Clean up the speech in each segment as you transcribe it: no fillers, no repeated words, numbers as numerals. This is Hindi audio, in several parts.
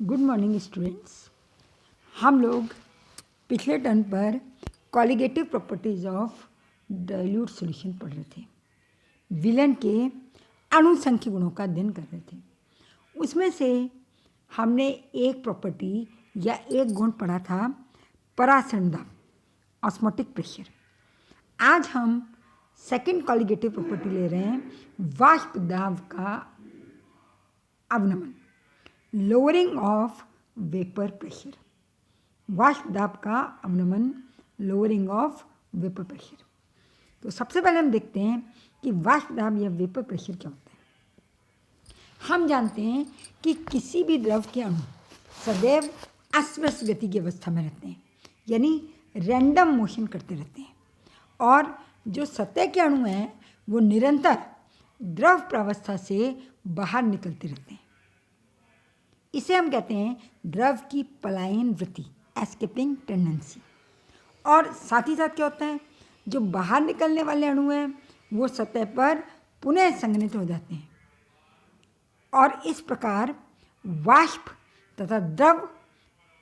Good morning students. हम लोग पिछले टर्म पर colligative properties of dilute solution पढ़ रहे थे। विलयन के अणुसंख्यक गुणों का अध्ययन कर रहे थे। उसमें से हमने एक प्रॉपर्टी या एक गुण पढ़ा था, परासरण दाब, ऑस्मोटिक प्रेशर। आज हम सेकंड कॉलिगेटिव प्रॉपर्टी ले रहे हैं, वाष्प दाब का अवनमन, लोअरिंग ऑफ वेपर प्रेशर। वाष्प दाब का अवनमन, लोअरिंग ऑफ वेपर प्रेशर। तो सबसे पहले हम देखते हैं कि वाष्प दाब या वेपर प्रेशर क्या होता है। हम जानते हैं कि किसी भी द्रव के अणु सदैव अस्त गति की अवस्था में रहते हैं, यानी रैंडम मोशन करते रहते हैं, और जो सतह के अणु हैं वो निरंतर द्रव प्रावस्था से बाहर निकलते रहते हैं। इसे हम कहते हैं द्रव की पलायन वृत्ति, एस्केपिंग टेंडेंसी। और साथ ही साथ क्या होता है, जो बाहर निकलने वाले अणु हैं वो सतह पर पुनः संघनित हो जाते हैं, और इस प्रकार वाष्प तथा द्रव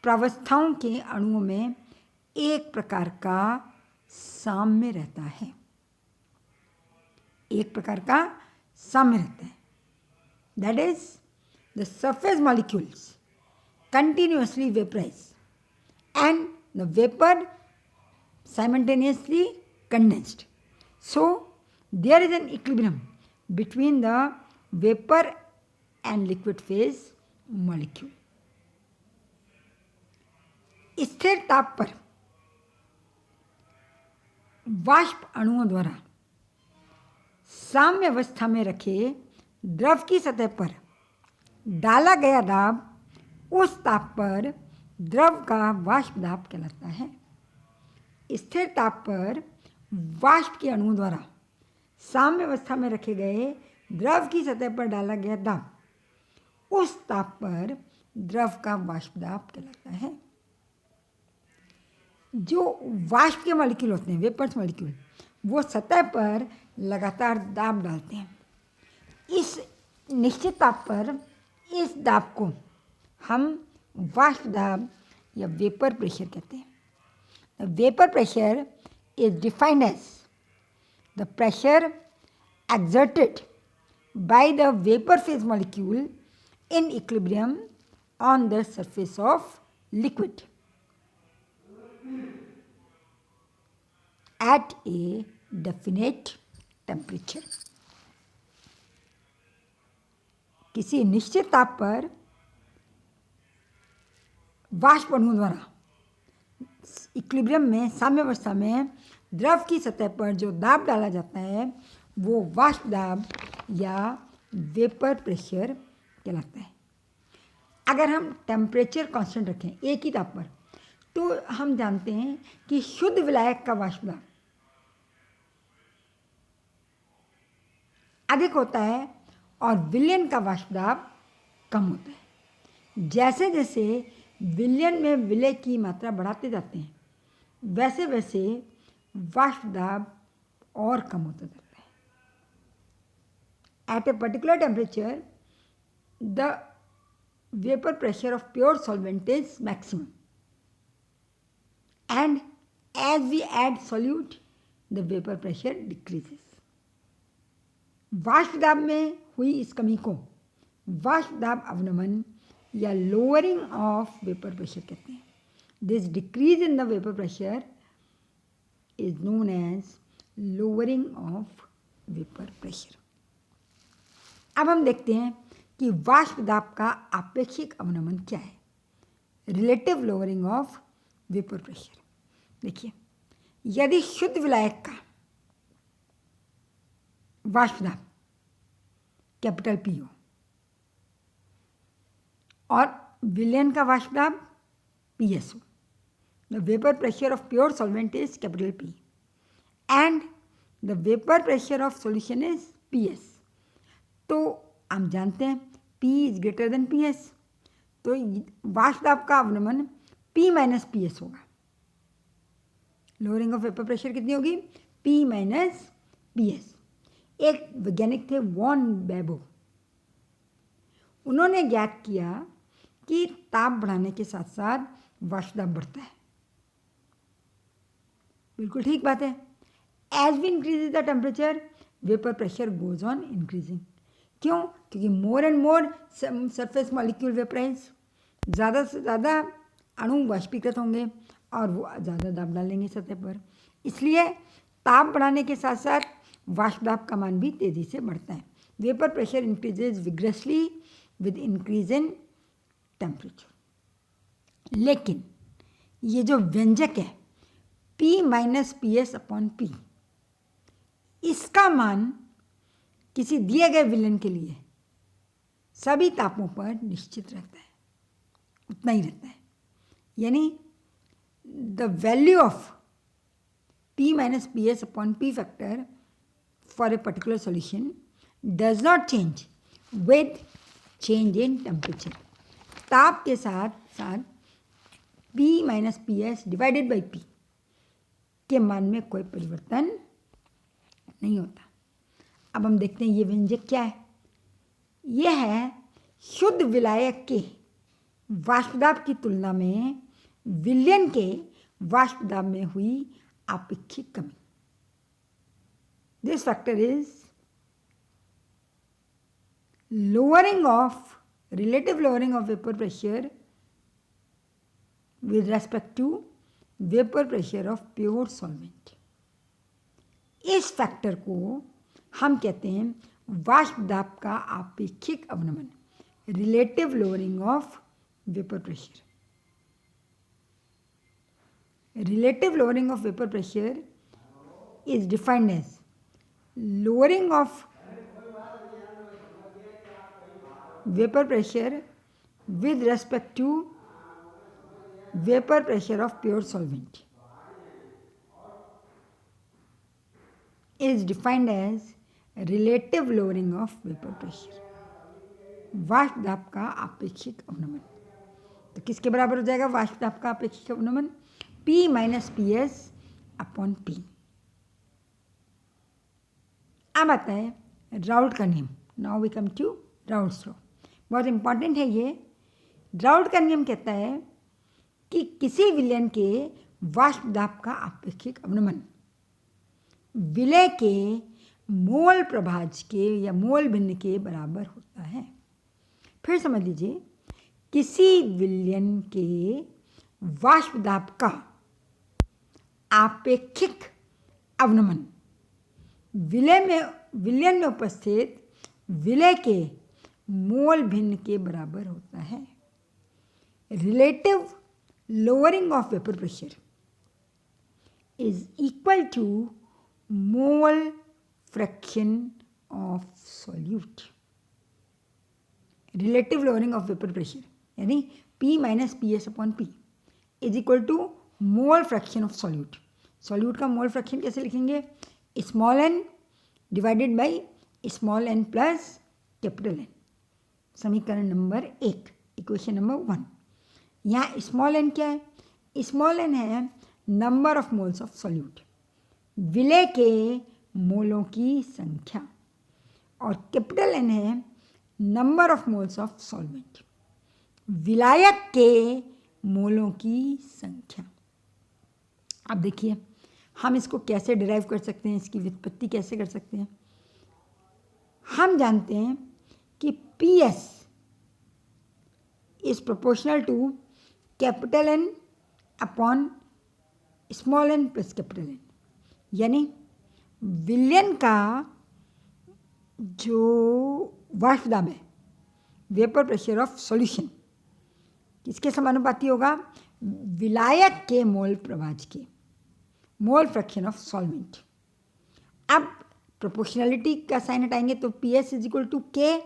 प्रावस्थाओं के अणुओं में एक प्रकार का साम्य रहता है। एक प्रकार का साम्य रहता है। That is the surface molecules continuously vaporize and the vapor simultaneously condensed. So there is an equilibrium between the vapor and liquid phase molecule. स्थिर ताप पर वाष्प अणुओं द्वारा साम्य अवस्था में रखे द्रव की सतह पर डाला गया दाब उस ताप पर द्रव का वाष्प दाब कहलाता है। स्थिर ताप पर वाष्प के अणुओं द्वारा साम्य अवस्था में रखे गए द्रव की सतह पर डाला गया दाब उस ताप पर द्रव का वाष्प दाब कहलाता है। जो वाष्प के मॉलिक्यूल होते हैं, वेपर्स मॉलिक्यूल, वो सतह पर लगातार दाब डालते हैं। इस निश्चित ताप पर इस दाब को हम वाष्प दाब या वेपर प्रेशर कहते हैं। Vapour pressure is defined as the pressure exerted by the vapour phase molecule in equilibrium on the surface of liquid at a definite temperature. किसी निश्चित ताप पर वाष्प अणुओं द्वारा इक्विलिब्रियम में, साम्य अवस्था में द्रव की सतह पर जो दाब डाला जाता है वो वाष्प दाब या वेपर प्रेशर कहलाता है। अगर हम टेम्परेचर कांस्टेंट रखें एक ही ताप पर, तो हम जानते हैं कि शुद्ध विलायक का वाष्प दाब अधिक होता है और विलयन का वाष्प दाब कम होता है। जैसे जैसे विलयन में विलय की मात्रा बढ़ाते जाते हैं, वैसे वैसे वाष्प दाब और कम होता जाता है। At a particular temperature the vapour pressure of pure solvent is maximum, and as we add solute the vapour pressure decreases. वाष्प दाब में हुई इस कमी को वाष्प दाब अवनमन या लोअरिंग ऑफ वेपर प्रेशर कहते हैं। This decrease in the vapour pressure is known as lowering of vapour pressure. अब हम देखते हैं कि वाष्प दाब का आपेक्षिक अवनमन क्या है, relative lowering of vapour pressure. देखिए, यदि शुद्ध विलायक का वाष्प दाब कैपिटल पी हो और विलयन का वाष्प दाब पी एस हो, the vapour pressure of pure solvent is capital P and the vapour pressure of solution is P S, तो हम जानते हैं P is greater than P S, तो वाष्प दाब का अवनमन पी माइनस पी एस होगा। लोअरिंग ऑफ वेपर प्रेशर कितनी होगी, पी माइनस पी एस। एक वैज्ञानिक थे वॉन बेबो, उन्होंने ज्ञात किया कि ताप बढ़ाने के साथ साथ वाष्प दाब बढ़ता है। बिल्कुल ठीक बात है। As we increase the temperature vapour pressure goes on increasing. क्यों? क्योंकि more and more surface molecule vaporize, ज़्यादा से ज़्यादा अणु वाष्पीकृत होंगे और वो ज़्यादा दाब डालेंगे सतह पर। इसलिए ताप बढ़ाने के साथ साथ वाष्प दाब का मान भी तेज़ी से बढ़ता है। Vapour pressure increases vigorously with increase in temperature. लेकिन ये जो व्यंजक है P minus P S upon P, इसका मान किसी दिए गए विलयन के लिए सभी तापों पर निश्चित रहता है, उतना ही रहता है। यानी the value of P minus P S upon P factor for a particular solution does not change with change in temperature. ताप के साथ साथ P minus P S divided by P के मान में कोई परिवर्तन नहीं होता। अब हम देखते हैं ये व्यंजक क्या है। यह है शुद्ध विलायक के वाष्प दाब की तुलना में विलयन के वाष्प दाब में हुई आपेक्षिक कमी। This factor is lowering of relative lowering of vapor pressure with respect to vapor pressure of pure solvent। इस फैक्टर को हम कहते हैं वाष्प दाब का आपेक्षिक अवनमन, relative lowering of vapour pressure. Relative lowering of vapour pressure is defined as lowering of vapor pressure with respect to vapor pressure of pure solvent is defined as relative lowering of vapor pressure। वाष्प दाब का आपेक्षिक अवनमन तो किसके बराबर हो जाएगा? वाष्प दाब का आपेक्षिक अवनमन P minus P S upon P. अब आता है राउल्ट का नियम। Now we come to Raoult's law. बहुत इंपॉर्टेंट है ये। राउल्ट का नियम कहता है कि किसी विलयन के वाष्प दाब का आपेक्षिक अवनमन विलय के मोल प्रभाज के या मोल भिन्न के बराबर होता है। फिर समझ लीजिए, किसी विलयन के वाष्प दाब का आपेक्षिक अवनमन विलयन में उपस्थित विलय के मोल भिन्न के बराबर होता है। Relative lowering of vapour pressure is equal to mole fraction of solute. Relative lowering of vapour pressure यानी P minus P S upon P is equal to mole fraction of solute. Solute का मोल फ्रैक्शन कैसे लिखेंगे? Small n divided by small n plus capital N। समीकरण नंबर 1, इक्वेशन नंबर 1। यहाँ स्मॉल n क्या है? स्मॉल n है number of moles of solute, विलय के मोलों की संख्या, और कैपिटल N है number of moles of solvent, विलायक के मोलों की संख्या। अब देखिए हम इसको कैसे डिराइव कर सकते हैं, इसकी व्युत्पत्ति कैसे कर सकते हैं। हम जानते हैं कि PS is proportional to capital N upon small n plus capital N। यानी विलयन का जो वाष्प दाब है, वेपर प्रेशर ऑफ सॉल्यूशन, किसके समानुपाती होगा? विलायक के मोल प्रभाज के, मोल फ्रैक्शन ऑफ सॉल्वेंट। अब प्रोपोर्शनलिटी का साइन हटाएंगे तो PS इज इक्वल टू के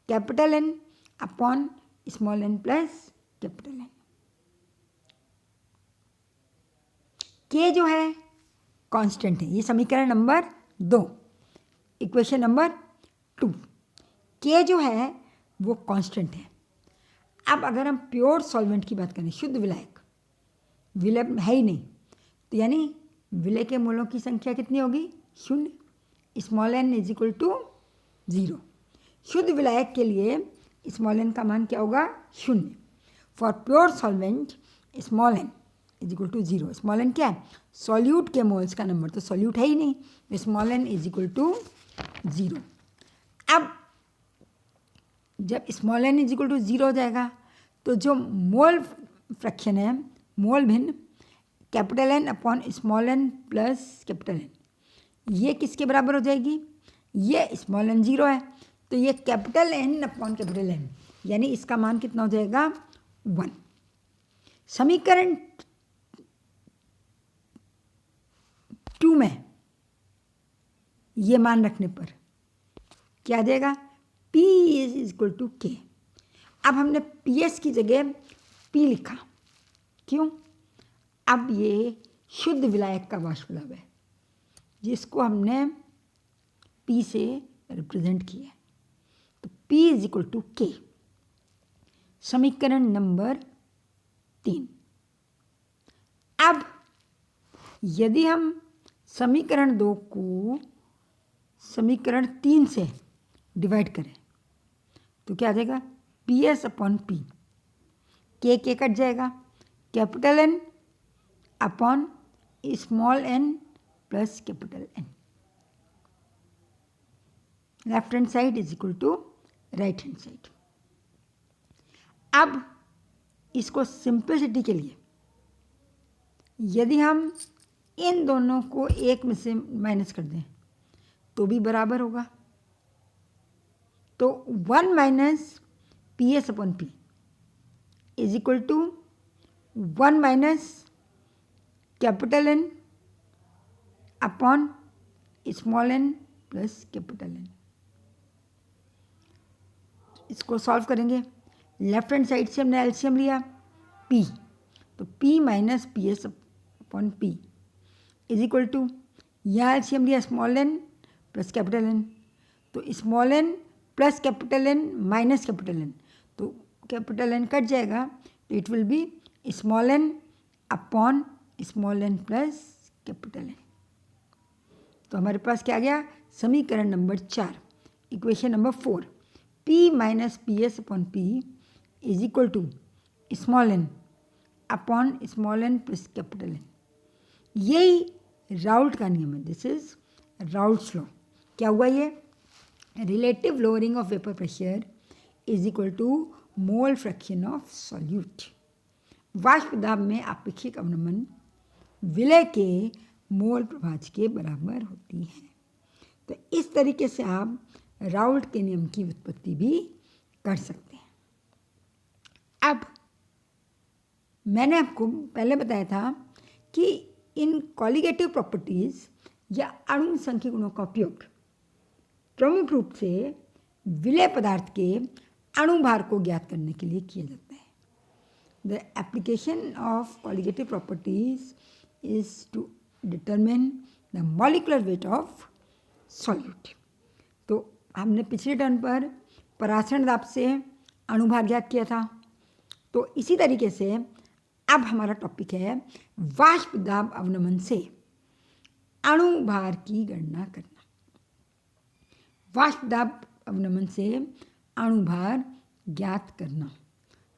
capital N upon small n plus capital N। के जो है कांस्टेंट है, ये समीकरण नंबर 2, इक्वेशन नंबर 2। के जो है वो कांस्टेंट है। अब अगर हम प्योर सॉल्वेंट की बात करें, शुद्ध विलायक, विलय है ही नहीं, तो यानी विलय के मोलों की संख्या कितनी होगी? 0। Small n is equal to 0। शुद्ध विलायक के लिए स्मॉल n का मान क्या होगा? 0। For pure solvent small n is equal to 0। Small n क्या है? सॉल्यूट के मोल्स का नंबर, तो सॉल्यूट है ही नहीं, small n is equal to 0। अब जब small n is equal to 0 हो जाएगा तो जो मोल फ्रैक्शन है, मोल भिन्न capital N upon small n plus capital N, ये किसके बराबर हो जाएगी? ये स्मॉल n 0 है तो ये capital N upon capital N, यानी इसका मान कितना हो जाएगा? 1। समीकरण 2 में ये मान रखने पर क्या आ जाएगा? P is equal to K। अब हमने PS की जगह P लिखा, क्यों? अब ये शुद्ध विलायक का वाष्पदाब है जिसको हमने P से रिप्रेजेंट किया, तो P is equal to K। समीकरण नंबर 3। अब यदि हम समीकरण 2 को समीकरण 3 से डिवाइड करें तो क्या आ जाएगा? PS upon P, K cut जाएगा, capital N upon small n plus capital N। Left hand side is equal to right hand side. अब इसको सिंपलिसिटी के लिए यदि हम इन दोनों को एक में से माइनस कर दें तो भी बराबर होगा, तो 1 minus PS upon P is equal to 1 minus capital N upon small n plus capital N। इसको सॉल्व करेंगे, लेफ्ट हैंड साइड से हमने एलसीएम लिया P, तो P minus PS upon P is equal to, यहाँ एलसीएम लिया small n plus capital N, तो small n plus capital N minus capital N, तो कैपिटल N कट जाएगा, तो it will be small n upon small n plus capital N। तो हमारे पास क्या आ गया? समीकरण number 4, equation number 4, P minus PS upon P is equal to small n upon small n plus capital N। यही राउल्ट का नियम है, दिस इज राउल्ट्स लॉ। क्या हुआ ये? Relative lowering of vapour pressure is equal to mole fraction of solute. वाष्प दाब में आपेक्षिक अवनमन विलय के मोल प्रभाज के बराबर होती है। तो इस तरीके से आप राउल्ट के नियम की व्युत्पत्ति भी कर सकते हैं। अब मैंने आपको पहले बताया था कि इन कॉलिगेटिव प्रॉपर्टीज या अणु संख्यक गुणों का उपयोग प्रमुख रूप से विलय पदार्थ के अणुभार को ज्ञात करने के लिए किया जाता है। The application of colligative properties is to determine the molecular weight of solute. तो हमने पिछले टर्न पर परासरण दाब से अणुभार ज्ञात किया था, तो इसी तरीके से अब हमारा टॉपिक है वाष्प दाब अवनमन से अणुभार की गणना करना। वाष्प दाब अवनमन से अणुभार ज्ञात करना,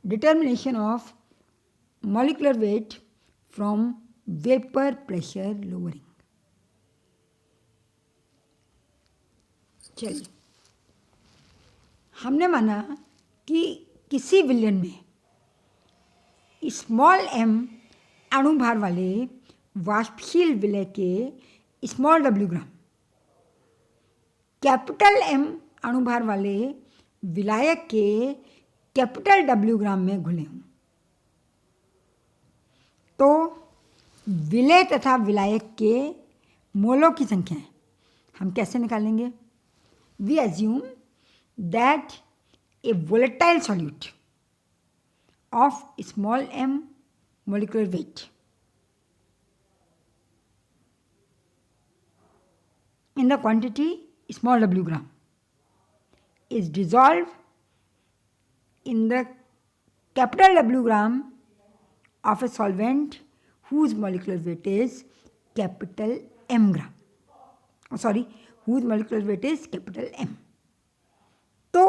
determination of molecular weight from vapour pressure lowering. चलिए, हमने माना कि किसी विलयन में स्मॉल m अणुभार वाले वाष्पशील विलय के स्मॉल w ग्राम, कैपिटल M अणुभार वाले विलायक के कैपिटल W ग्राम में घुले हों, तो विलय तथा विलायक के मोलों की संख्या हम कैसे निकालेंगे? We assume that a volatile solute of small m molecular weight in the quantity small w gram is dissolved in the capital W gram of a solvent whose molecular weight is capital M gram. whose molecular weight is capital M. तो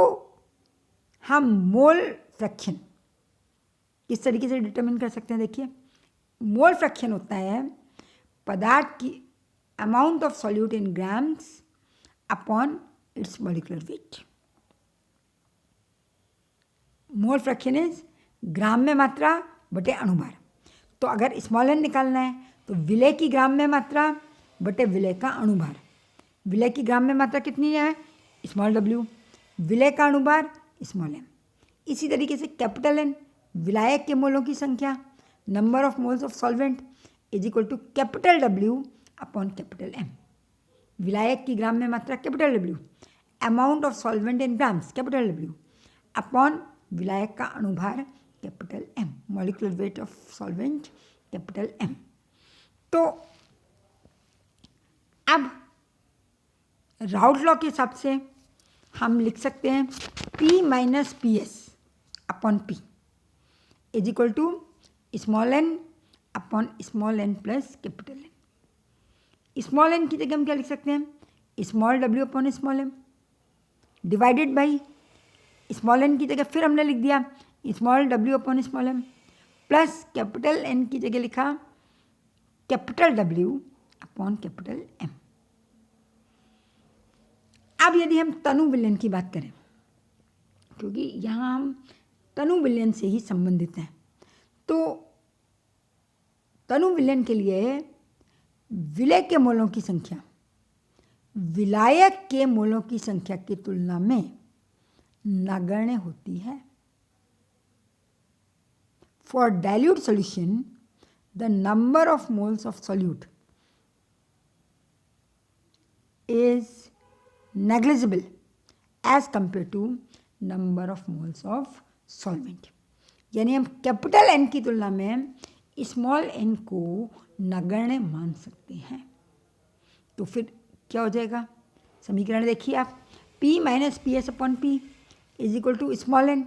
हम मोल फ्रैक्शन किस तरीके से डिटरमिन कर सकते हैं? देखिए, मोल फ्रैक्शन होता है पदार्थ की amount of solute in grams upon its molecular weight. Mole fraction is gram में मात्रा बटे अणुभार। तो अगर स्मॉल एन निकालना है तो विलय की ग्राम में मात्रा बटे विलय का अणुभार। विलय की ग्राम में मात्रा कितनी है? Small W. विलय का अणुभार स्मॉल एम। इसी तरीके से कैपिटल एन विलायक के मोलों की संख्या, number of moles of solvent is equal to capital W upon capital M. विलायक की ग्राम में मात्रा capital W, amount of solvent in grams capital W upon विलायक का अणुभार capital M, molecular weight of solvent capital M. तो अब राउट लॉ के हिसाब से हम लिख सकते हैं P minus P S upon P is equal to small N upon small N plus capital N. Small N की जगह हम क्या लिख सकते हैं? Small W upon small M divided by small N की जगह फिर हमने लिख दिया small W upon small M plus capital N की जगह लिखा capital W upon capital M. अब यदि हम तनु विलयन की बात करें, क्योंकि यहाँ हम तनु विलयन से ही संबंधित हैं, तो तनु विलयन के लिए विलय के मोलों की संख्या विलायक के मोलों की संख्या की तुलना में नगण्य होती है। For dilute solution the number of moles of solute is negligible as compared to number of moles of solvent। यानी हम कैपिटल एन की तुलना में स्मॉल एन को नगण्य मान सकते हैं। तो फिर क्या हो जाएगा? समीकरण देखिए आप, P minus P S upon P is equal to small N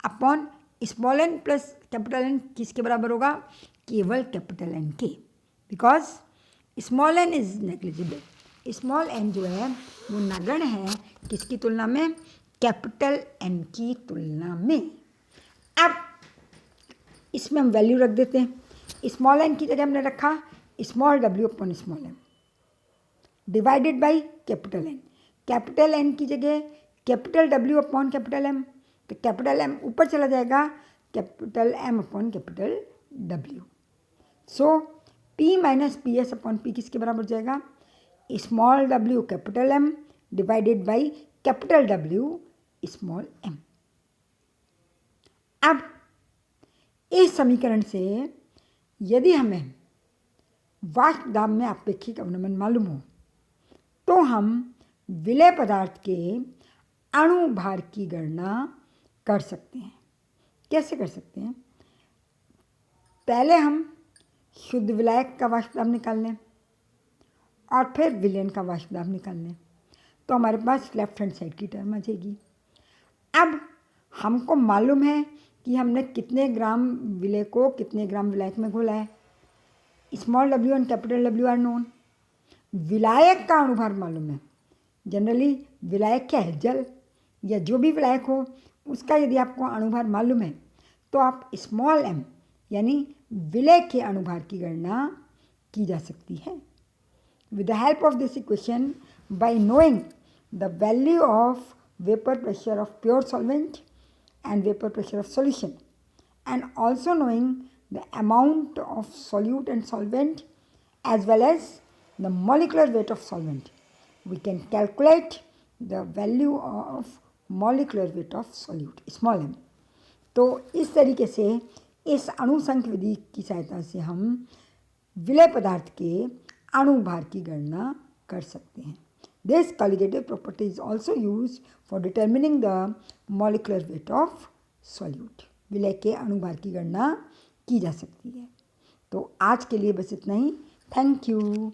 upon small N plus capital N किसके बराबर होगा? केवल कैपिटल एन के, because small N is negligible. Small N जो है वो नगण्य है किसकी तुलना में? कैपिटल एन की तुलना में। अब इसमें हम वैल्यू रख देते हैं। स्मॉल एन की जगह हमने रखा small W upon small M divided by capital N. Capital N की जगह capital W upon capital M, तो कैपिटल एम ऊपर चला जाएगा, capital M upon capital W. So P minus P S upon P किसके बराबर हो जाएगा? Small W capital M divided by capital W small M. अब इस समीकरण से यदि हमें वाष्प दाब में आपेक्षिक अवनमन मालूम हो तो हम विलय पदार्थ के अणु भार की गणना कर सकते हैं। कैसे कर सकते हैं? पहले हम शुद्ध विलायक का वाष्प दाब निकाल लें और फिर विलयन का वाष्प दाब निकाल लें, तो हमारे पास लेफ्ट हैंड साइड की टर्म आ जाएगी। अब हमको मालूम है कि हमने कितने ग्राम विलय को कितने ग्राम विलायक में घोला है। Small W and capital W R known. विलायक का अणुभार मालूम है। जनरली विलायक क्या है? जल या जो भी विलायक हो उसका यदि आपको अणुभार मालूम है तो आप स्मॉल एम यानी विलय के अणुभार की गणना की जा सकती है। With the help of this equation, by knowing the value of vapor pressure of pure solvent and vapor pressure of solution, and also knowing the amount of solute and solvent as well as the molecular weight of solvent, we can calculate the value of molecular weight of solute small m। तो इस तरीके से इस अणुसंख विधि की सहायता से हम विलय पदार्थ के अणु भार की गणना कर सकते हैं। This colligative property is also use for determining the molecular weight of solute. विलय के अणु भार की गणना की जा सकती है। तो आज के लिए बस इतना ही। Thank you.